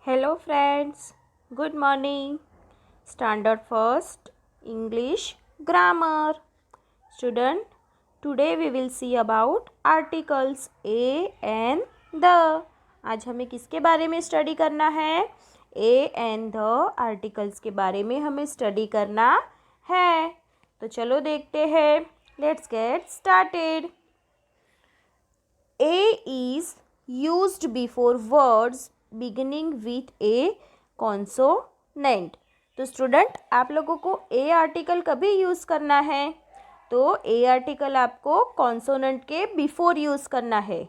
Hello friends, good morning. Standard first English grammar. Student, today we will see about articles a and the. आज हमें किसके बारे में study करना है? a and the आर्टिकल्स के बारे में हमें स्टडी करना है. तो चलो देखते हैं. Let's get started. A is used before words beginning with a consonant. तो स्टूडेंट, आप लोगों को ए आर्टिकल कभी यूज़ करना है? तो ए आर्टिकल आपको कॉन्सोनेंट के बिफोर यूज़ करना है.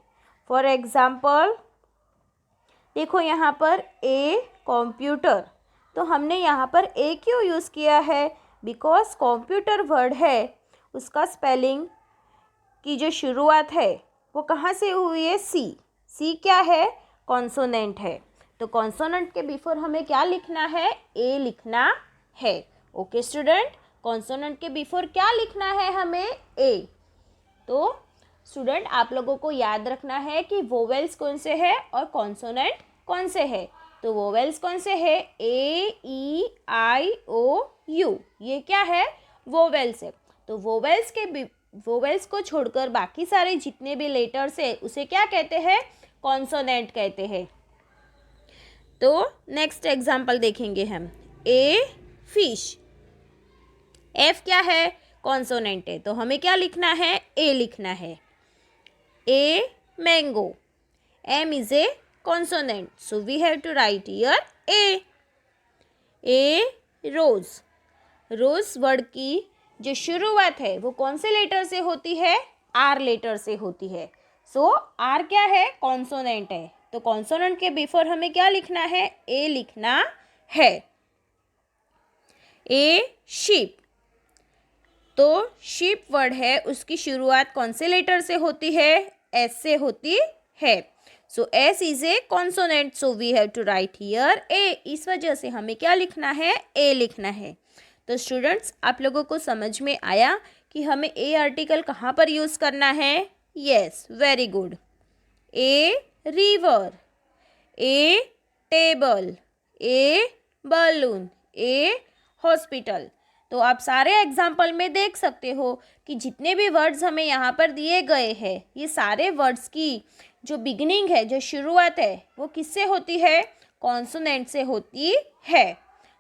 फॉर एग्जाम्पल देखो यहाँ पर ए कंप्यूटर. तो हमने यहाँ पर ए क्यों यूज़ किया है? बिकॉज कंप्यूटर वर्ड है, उसका स्पेलिंग की जो शुरुआत है वो कहाँ से हुई है? सी. सी क्या है? कॉन्सोनेंट है. तो कॉन्सोनेंट के बिफोर हमें क्या लिखना है? ए लिखना है. ओके स्टूडेंट, कॉन्सोनेंट के बिफोर क्या लिखना है हमें? ए. तो स्टूडेंट, आप लोगों को याद रखना है कि वोवेल्स कौन से है और कॉन्सोनेंट कौन से है. तो वोवेल्स कौन से है? ए, ई, आई, ओ, यू. ये क्या है? वोवेल्स है. तो वोवेल्स को छोड़कर बाकी सारे जितने भी लेटर्स है उसे क्या कहते हैं? कॉन्सोनेंट कहते हैं. तो नेक्स्ट एग्जाम्पल देखेंगे हम. A fish. एफ क्या है? कॉन्सोनेंट है. तो हमें क्या लिखना है? ए लिखना है. A mango. M is a consonant, so we have to write here a. A rose. Rose word की जो शुरुआत है वो कौन से लेटर से होती है? आर लेटर से होती है. सो आर क्या है? कॉन्सोनेंट है. तो कॉन्सोनेंट के बिफोर हमें क्या लिखना है? ए लिखना है. ए शिप. तो शिप वर्ड है, उसकी शुरुआत कौन से लेटर से होती है? एस से होती है. So S is a consonant, so we have to write here a. इस वजह से हमें क्या लिखना है? ए लिखना है. तो स्टूडेंट्स, आप लोगों को समझ में आया कि हमें ए आर्टिकल कहाँ पर यूज़ करना है? Yes, very good. A river. A table. A balloon. A hospital. तो आप सारे एग्जाम्पल में देख सकते हो कि जितने भी वर्ड्स हमें यहाँ पर दिए गए हैं, ये सारे वर्ड्स की जो बिगिनिंग है, जो शुरुआत है, वो किससे होती है? कॉन्सोनेंट से होती है.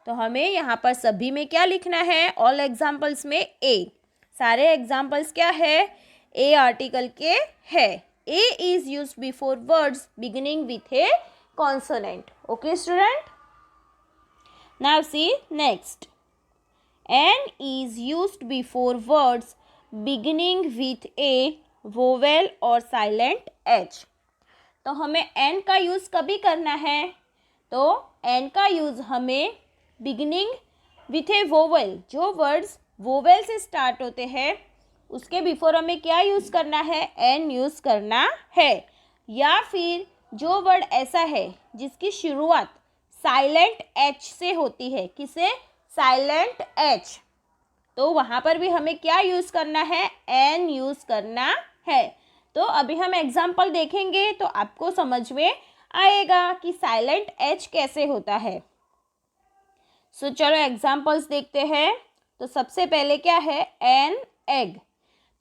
तो हमें यहाँ पर सभी में क्या लिखना है? ऑल एग्जाम्पल्स में ए. सारे एग्जाम्पल्स क्या है? ए आर्टिकल के है. A is used before words beginning with a consonant. Okay student, now see next. An is used before words beginning with a vowel और साइलेंट एच. तो हमें एन का यूज़ कभी करना है? तो एन का यूज़ हमें बिगिनिंग विथ ए वोवेल, जो वर्ड्स वोवेल से स्टार्ट होते हैं उसके बिफोर हमें क्या यूज़ करना है? एन यूज़ करना है. या फिर जो वर्ड ऐसा है जिसकी शुरुआत साइलेंट एच से होती है. किसे? Silent h. तो वहाँ पर भी हमें क्या यूज़ करना है? एन यूज़ करना है. तो अभी हम एग्जाम्पल देखेंगे तो आपको समझ में आएगा कि साइलेंट एच कैसे होता है. सो चलो एग्जाम्पल्स देखते हैं. तो सबसे पहले क्या है? An egg.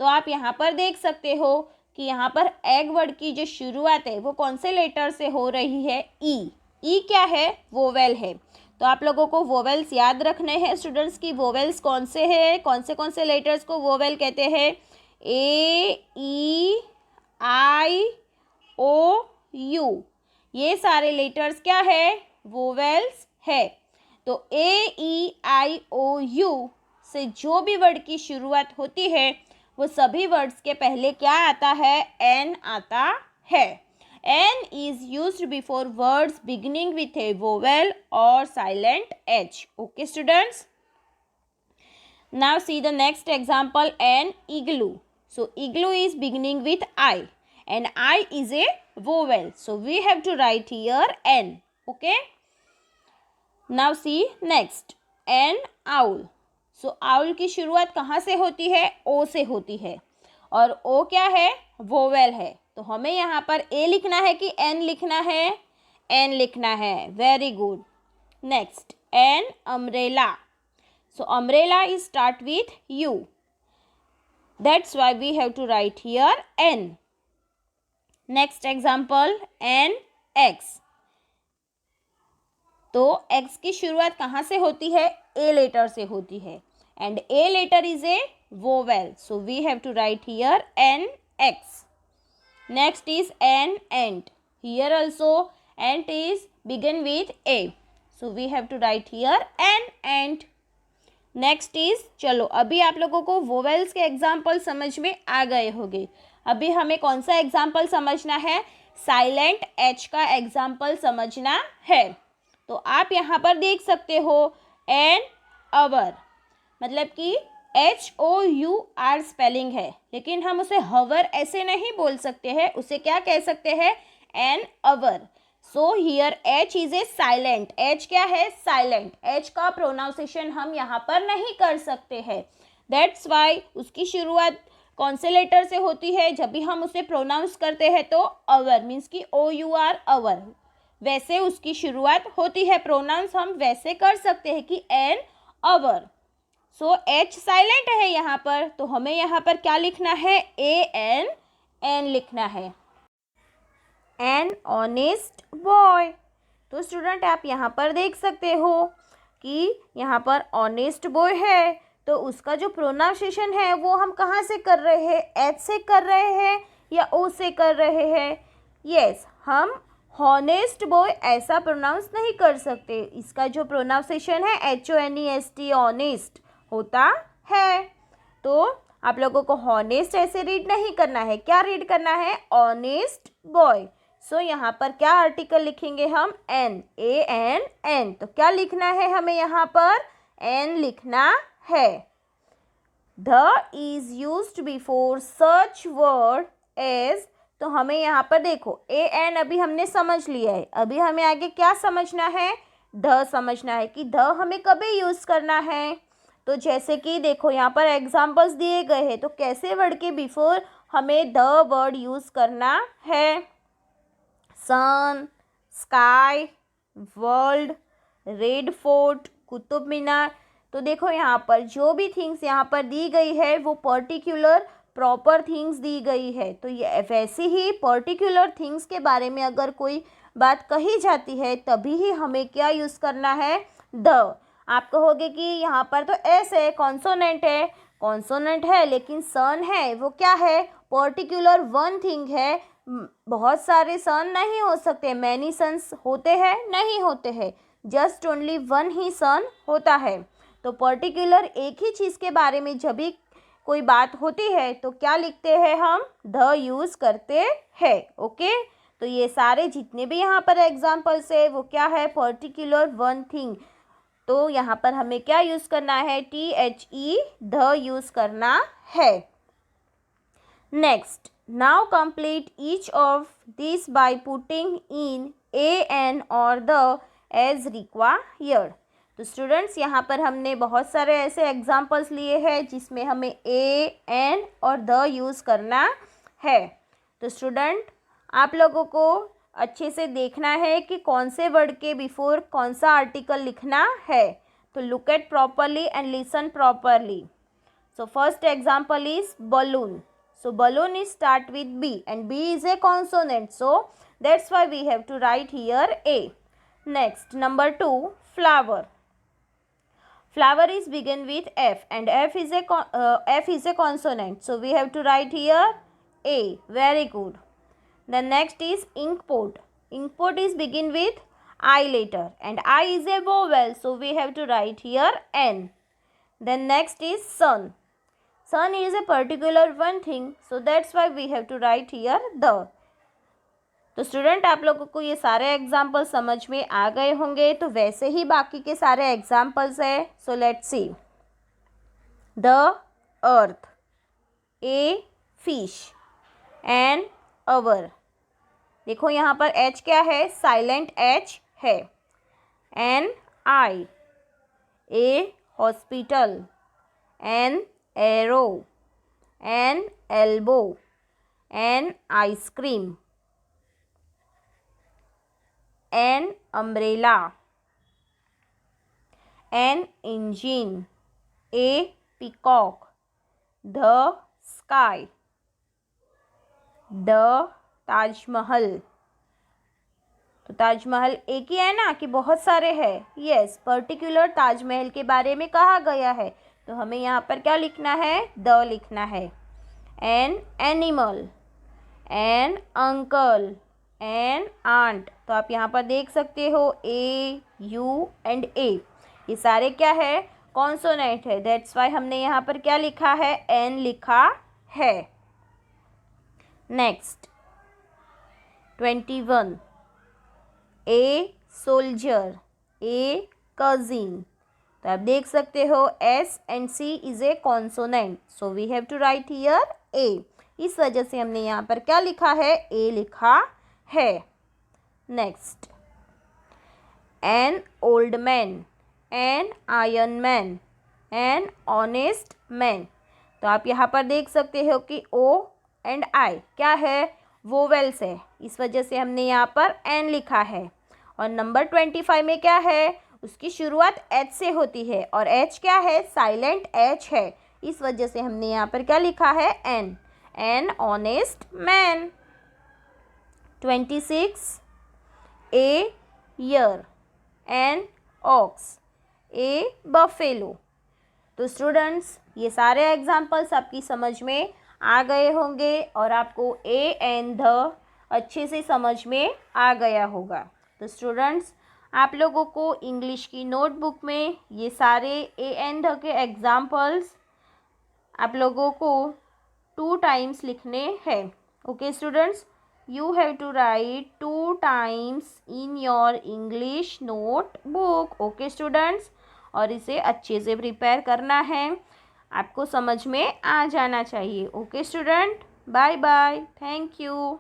तो आप यहाँ पर देख सकते हो कि यहाँ पर एग वर्ड की जो शुरुआत है वो कौन से लेटर से हो रही है? ई. ई क्या है? वोवेल है. तो आप लोगों को वोवेल्स याद रखने हैं स्टूडेंट्स की वोवेल्स कौन से हैं, कौन से लेटर्स को वोवेल कहते हैं? ए, ई, आई, ओ, यू. ये सारे लेटर्स क्या है? वोवेल्स है. तो ए, ई, आई, ओ, यू से जो भी वर्ड की शुरुआत होती है वो सभी वर्ड्स के पहले क्या आता है? एन आता है. An is used before words beginning with a vowel और silent h. Okay students, now see the next example. An igloo. So igloo is beginning with I and I is a vowel, so we have to write here N. Okay, now see next. An owl. So owl की शुरुआत कहाँ से होती है? O से होती है. और O क्या है? vowel है. तो हमें यहाँ पर A लिखना है कि N लिखना है? एन लिखना है, very good. Next an umbrella, so umbrella is start with U, that's why we have to write here an. Next example an axe, तो एक्स की शुरुआत कहाँ से होती है, ए लेटर से होती है, and A letter is a vowel, so we have to write here an axe. Next is an ant, here also ant is begin with A, so we have to write here an ant. Next is, चलो अभी आप लोगों को vowels के example समझ में आ गए होंगे। अभी हमें कौन सा एग्जाम्पल समझना है, साइलेंट एच का एग्जाम्पल समझना है। तो आप यहाँ पर देख सकते हो एन अवर, मतलब कि HOUR स्पेलिंग है, लेकिन हम उसे हवर ऐसे नहीं बोल सकते हैं, उसे क्या कह सकते हैं, an hour. So here H is a silent, H क्या है, साइलेंट, H का प्रोनाउंसिएशन हम यहाँ पर नहीं कर सकते हैं, दैट्स वाई उसकी शुरुआत कौन से लेटर से होती है, जब भी हम उसे प्रोनाउंस करते हैं तो अवर मीन्स की OUR अवर, वैसे उसकी शुरुआत होती है, प्रोनाउंस हम वैसे कर सकते हैं कि N hour. So H silent है यहाँ पर, तो हमें यहाँ पर क्या लिखना है, एन एन लिखना है, एन ऑनेस्ट बॉय। तो स्टूडेंट आप यहाँ पर देख सकते हो कि यहाँ पर ऑनेस्ट बॉय है, तो उसका जो प्रोनाउंसिएशन है वो हम कहाँ से कर रहे हैं, एच से कर रहे हैं या ओ से कर रहे हैं, यस हम हॉनेस्ट बॉय ऐसा प्रोनाउंस नहीं कर सकते, इसका जो प्रोनाउंसिएशन है HONEST ऑनेस्ट होता है। तो आप लोगों को हॉनेस्ट ऐसे रीड नहीं करना है, क्या रीड करना है, ऑनेस्ट बॉय। सो यहाँ पर क्या आर्टिकल लिखेंगे हम, एन, AN, तो क्या लिखना है हमें यहाँ पर, एन लिखना है। The is used before such word as, तो हमें यहाँ पर देखो AN अभी हमने समझ लिया है, अभी हमें आगे क्या समझना है, द समझना है कि द हमें कभी यूज़ करना है। तो जैसे कि देखो यहाँ पर एग्जांपल्स दिए गए हैं, तो कैसे वर्ड के बिफोर हमें द वर्ड यूज़ करना है, sun, sky, world, Red Fort, Qutub Minar. तो देखो यहाँ पर जो भी थिंग्स यहाँ पर दी गई है वो पर्टिकुलर प्रॉपर थिंग्स दी गई है, तो ये वैसे ही पर्टिकुलर थिंग्स के बारे में अगर कोई बात कही जाती है तभी ही हमें क्या यूज़ करना है, द। आप कहोगे कि यहाँ पर तो एस है, कॉन्सोनेंट है, कॉन्सोनेंट है लेकिन सन है, वो क्या है, पर्टिकुलर वन थिंग है, बहुत सारे सन नहीं हो सकते, मैनी सन्स होते हैं, नहीं होते हैं, जस्ट ओनली वन ही सन होता है। तो पर्टिकुलर एक ही चीज़ के बारे में जब भी कोई बात होती है तो क्या लिखते हैं हम, द यूज़ करते हैं, ओके। तो ये सारे जितने भी यहाँ पर एग्जाम्पल्स है वो क्या है, पर्टिकुलर वन थिंग, तो यहाँ पर हमें क्या यूज़ करना है, THE, द यूज़ करना है। Next, now complete each of this by putting in AN और द एज रिक्वायर्ड। तो स्टूडेंट्स यहाँ पर हमने बहुत सारे ऐसे एग्जाम्पल्स लिए हैं जिसमें हमें AN और द यूज़ करना है। तो स्टूडेंट आप लोगों को अच्छे से देखना है कि कौन से वर्ड के बिफोर कौन सा आर्टिकल लिखना है, तो look at properly and listen properly. So first example is balloon, so balloon is start with B and B is a consonant, so that's why we have to write here A. Next, number 2, flower. Flower is begin with F and F is a consonant, so we have to write here A. Very good. Then next is inkpot. Inkpot is begin with I letter and I is a vowel, so we have to write here N. Then next is sun. Sun is a particular one thing, so that's why we have to write here the. तो student आप लोगों को ये सारे example समझ में आ गए होंगे, तो वैसे ही बाकी के सारे एग्जाम्पल्स है। So let's see, the earth, a fish, N अवर। देखो यहाँ पर एच क्या है, साइलेंट एच है, N I, A hospital, N arrow, an elbow, an ice cream, an umbrella, N engine, A peacock, the sky, the Taj Mahal. तो ताजमहल एक ही है ना कि बहुत सारे हैं? यस, पर्टिकुलर ताजमहल के बारे में कहा गया है, तो हमें यहाँ पर क्या लिखना है? द लिखना है। An animal, an uncle, an aunt. तो आप यहाँ पर देख सकते हो ए, यू एंड ए, ये सारे क्या है? कॉन्सोनेंट है। दैट्स वाई हमने यहाँ पर क्या लिखा है? एन लिखा है। Next 21, a soldier, a cousin. तो आप देख सकते हो S and C is a consonant, so we have to write here a. इस वजह से हमने यहाँ पर क्या लिखा है? ए लिखा है। Next an old man, an iron man, N honest man. तो आप यहाँ पर देख सकते हो कि ओ एंड आई क्या है? वोवेल्स है, इस वजह से हमने यहाँ पर एन लिखा है। और नंबर 25 में क्या है? उसकी शुरुआत एच से होती है और एच क्या है? साइलेंट एच है, इस वजह से हमने यहाँ पर क्या लिखा है? An, an honest man. 26, a year, an ox, a buffalo. तो स्टूडेंट्स, ये सारे एग्जाम्पल्स आपकी समझ में आ गए होंगे और आपको ए एंड द अच्छे से समझ में आ गया होगा। तो स्टूडेंट्स, आप लोगों को इंग्लिश की नोटबुक में ये सारे ए एंड द के एग्जाम्पल्स आप लोगों को 2 टाइम्स लिखने हैं। Okay students, you have to write 2 times in your English notebook. Okay students, और इसे अच्छे से प्रिपेयर करना है, आपको समझ में आ जाना चाहिए। Okay student, bye bye, thank you.